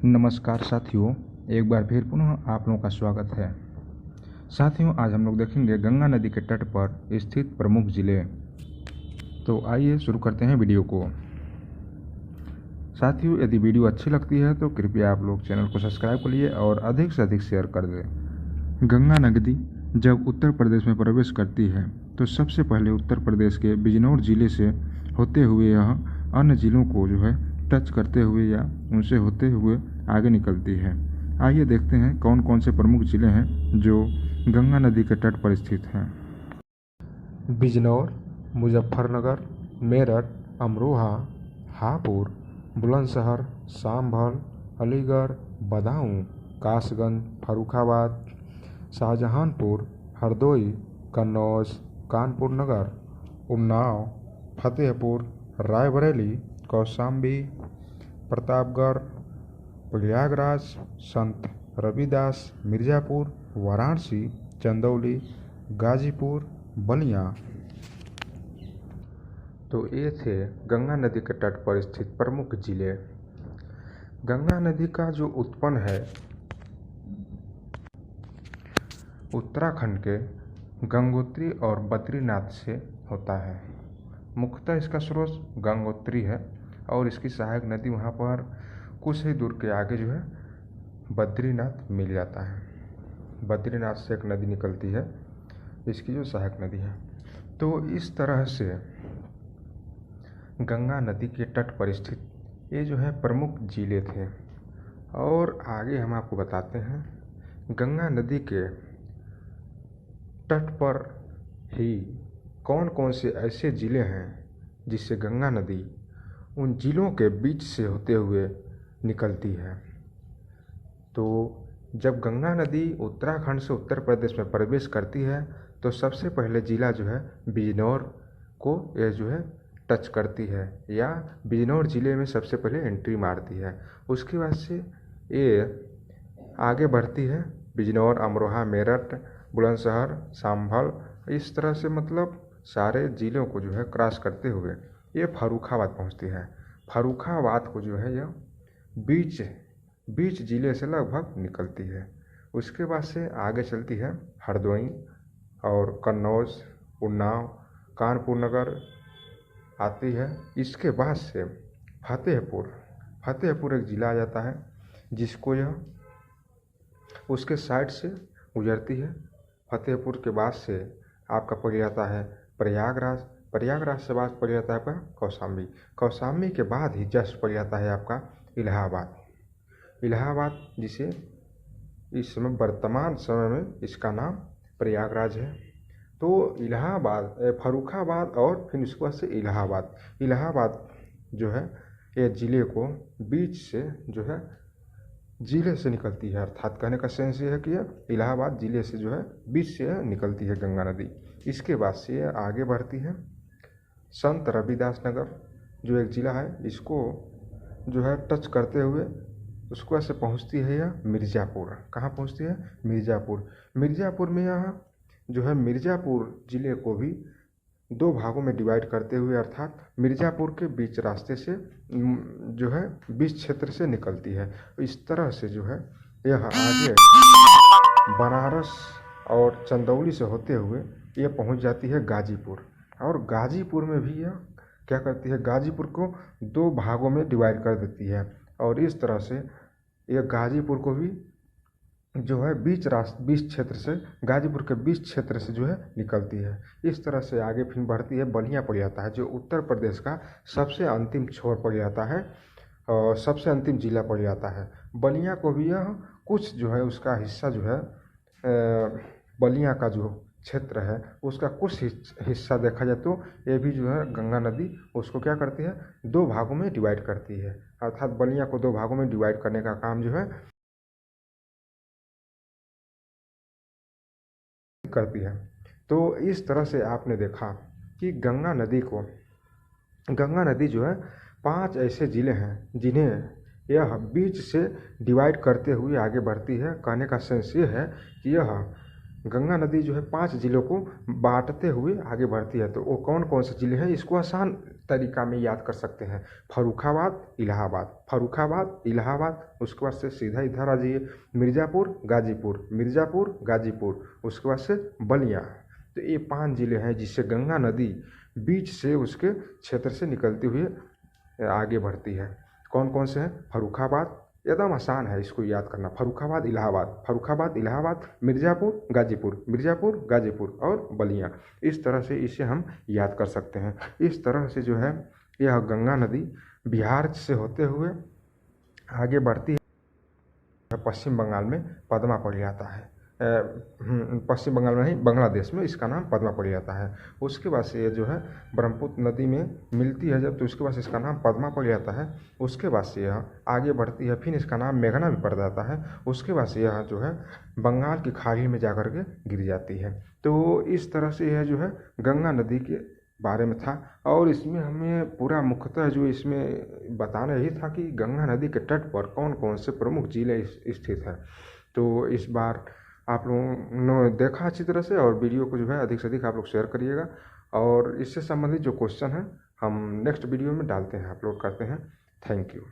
नमस्कार साथियों, एक बार फिर पुनः आप लोगों का स्वागत है। साथियों, आज हम लोग देखेंगे गंगा नदी के तट पर स्थित प्रमुख जिले। तो आइए शुरू करते हैं वीडियो को। साथियों, यदि वीडियो अच्छी लगती है तो कृपया आप लोग चैनल को सब्सक्राइब कर लिए और अधिक से अधिक शेयर कर दें। गंगा नदी जब उत्तर प्रदेश में प्रवेश करती है तो सबसे पहले उत्तर प्रदेश के बिजनौर जिले से होते हुए यह अन्य जिलों को टच करते हुए या उनसे होते हुए आगे निकलती है। आइए देखते हैं कौन कौन से प्रमुख जिले हैं जो गंगा नदी के तट पर स्थित हैं। बिजनौर, मुजफ्फरनगर, मेरठ, अमरोहा, हापुड़, बुलंदशहर, संभल, अलीगढ़, बदायूं, कासगंज, फर्रुखाबाद, शाहजहांपुर, हरदोई, कन्नौज, कानपुर नगर, उन्नाव, फतेहपुर, रायबरेली, कौशाम्बी, प्रतापगढ़, प्रयागराज, संत रविदास, मिर्जापुर, वाराणसी, चंदौली, गाजीपुर, बलिया। तो ये थे गंगा नदी के तट पर स्थित प्रमुख जिले। गंगा नदी का जो उत्पन्न है उत्तराखंड के गंगोत्री और बद्रीनाथ से होता है। मुख्यतः इसका स्रोत गंगोत्री है और इसकी सहायक नदी वहाँ पर कुछ ही दूर के आगे बद्रीनाथ मिल जाता है। बद्रीनाथ से एक नदी निकलती है, इसकी जो सहायक नदी है। तो इस तरह से गंगा नदी के तट पर स्थित ये प्रमुख जिले थे। और आगे हम आपको बताते हैं गंगा नदी के तट पर ही कौन कौन से ऐसे जिले हैं जिससे गंगा नदी उन जिलों के बीच से होते हुए निकलती है। तो जब गंगा नदी उत्तराखंड से उत्तर प्रदेश में प्रवेश करती है तो सबसे पहले जिला बिजनौर को ये टच करती है या बिजनौर जिले में सबसे पहले एंट्री मारती है। उसके बाद से ये आगे बढ़ती है बिजनौर, अमरोहा, मेरठ, बुलंदशहर, संभल, इस तरह से मतलब सारे जिलों को क्रॉस करते हुए ये फर्रुखाबाद पहुंचती है। फर्रुखाबाद को यह बीच जिले से लगभग निकलती है। उसके बाद से आगे चलती है हरदोई और कन्नौज, उन्नाव, कानपुर नगर आती है। इसके बाद से फतेहपुर एक ज़िला आ जाता है जिसको यह उसके साइड से गुजरती है। फतेहपुर के बाद से आपका पड़ जाता है प्रयागराज से बाद पड़ जाता है आपका कौशाम्बी के बाद ही जस्ट पड़ जाता है आपका इलाहाबाद, जिसे इस समय वर्तमान समय में इसका नाम प्रयागराज है। तो फर्रुखाबाद और फिर उसके बाद से इलाहाबाद ये ज़िले को बीच से जिले से निकलती है। अर्थात कहने का सेंस ये है कि इलाहाबाद जिले से बीच से निकलती है गंगा नदी। इसके बाद से ये आगे बढ़ती है संत रविदास नगर जो एक ज़िला है, इसको टच करते हुए उसके बाद से पहुँचती है यह मिर्ज़ापुर। कहाँ पहुँचती है? मिर्ज़ापुर में यह मिर्ज़ापुर ज़िले को भी दो भागों में डिवाइड करते हुए अर्थात मिर्ज़ापुर के बीच रास्ते से बीच क्षेत्र से निकलती है। इस तरह से यह आगे बनारस और चंदौली से होते हुए यह पहुंच जाती है गाजीपुर। और गाजीपुर में भी यह क्या करती है? गाजीपुर को दो भागों में डिवाइड कर देती है और इस तरह से यह गाजीपुर को भी बीच क्षेत्र से गाजीपुर के बीच क्षेत्र से निकलती है। इस तरह से आगे फिर बढ़ती है बलिया पड़ जाता है जो उत्तर प्रदेश का सबसे अंतिम छोर पड़ जाता है और सबसे अंतिम जिला पड़ जाता है। बलिया को भी यह कुछ उसका हिस्सा बलिया का क्षेत्र है उसका कुछ हिस्सा देखा जाए तो ये भी गंगा नदी उसको क्या करती है? दो भागों में डिवाइड करती है। अर्थात बलिया को दो भागों में डिवाइड करने का काम करती है। तो इस तरह से आपने देखा कि गंगा नदी 5 ऐसे ज़िले हैं जिन्हें यह बीच से डिवाइड करते हुए आगे बढ़ती है। कहने का सेंस ये है कि यह गंगा नदी जो है 5 जिलों को बांटते हुए आगे बढ़ती है। तो वो कौन कौन से ज़िले हैं, इसको आसान तरीका में याद कर सकते हैं। फर्रुखाबाद, इलाहाबाद, फर्रुखाबाद, इलाहाबाद। उसके बाद से सीधा इधर आ जाइए, मिर्ज़ापुर, गाजीपुर, मिर्ज़ापुर, गाजीपुर। उसके बाद से बलिया। तो ये 5 ज़िले हैं जिससे गंगा नदी बीच से उसके क्षेत्र से निकलती हुई आगे बढ़ती है। कौन कौन से हैं? फर्रुखाबाद, एकदम आसान है इसको याद करना। फर्रुखाबाद, इलाहाबाद, फर्रुखाबाद, इलाहाबाद, मिर्ज़ापुर, गाजीपुर, मिर्ज़ापुर, गाजीपुर और बलिया। इस तरह से इसे हम याद कर सकते हैं। इस तरह से जो है यह गंगा नदी बिहार से होते हुए आगे बढ़ती है। पश्चिम बंगाल में पद्मा पड़ जाता है। पश्चिम बंगाल में नहीं, बांग्लादेश में इसका नाम पद्मा पड़ जाता है। उसके बाद से ये जो है ब्रह्मपुत्र नदी में मिलती है जब, तो उसके बाद से इसका नाम पद्मा पड़ जाता है। उसके बाद से यह आगे बढ़ती है, फिर इसका नाम मेघना भी पड़ जाता है। उसके बाद से यह जो है बंगाल की खाड़ी में जाकर के गिर जाती है। तो इस तरह से यह जो है गंगा नदी के बारे में था। और इसमें हमें पूरा मुख्यतः जो इसमें बताना यही था कि गंगा नदी के तट पर कौन कौन से प्रमुख जिले स्थित हैं। तो इस बार आप लोगों ने देखा अच्छी तरह से, और वीडियो को जो है अधिक से अधिक आप लोग शेयर करिएगा। और इससे संबंधित जो क्वेश्चन है हम नेक्स्ट वीडियो में डालते हैं, अपलोड करते हैं। Thank you.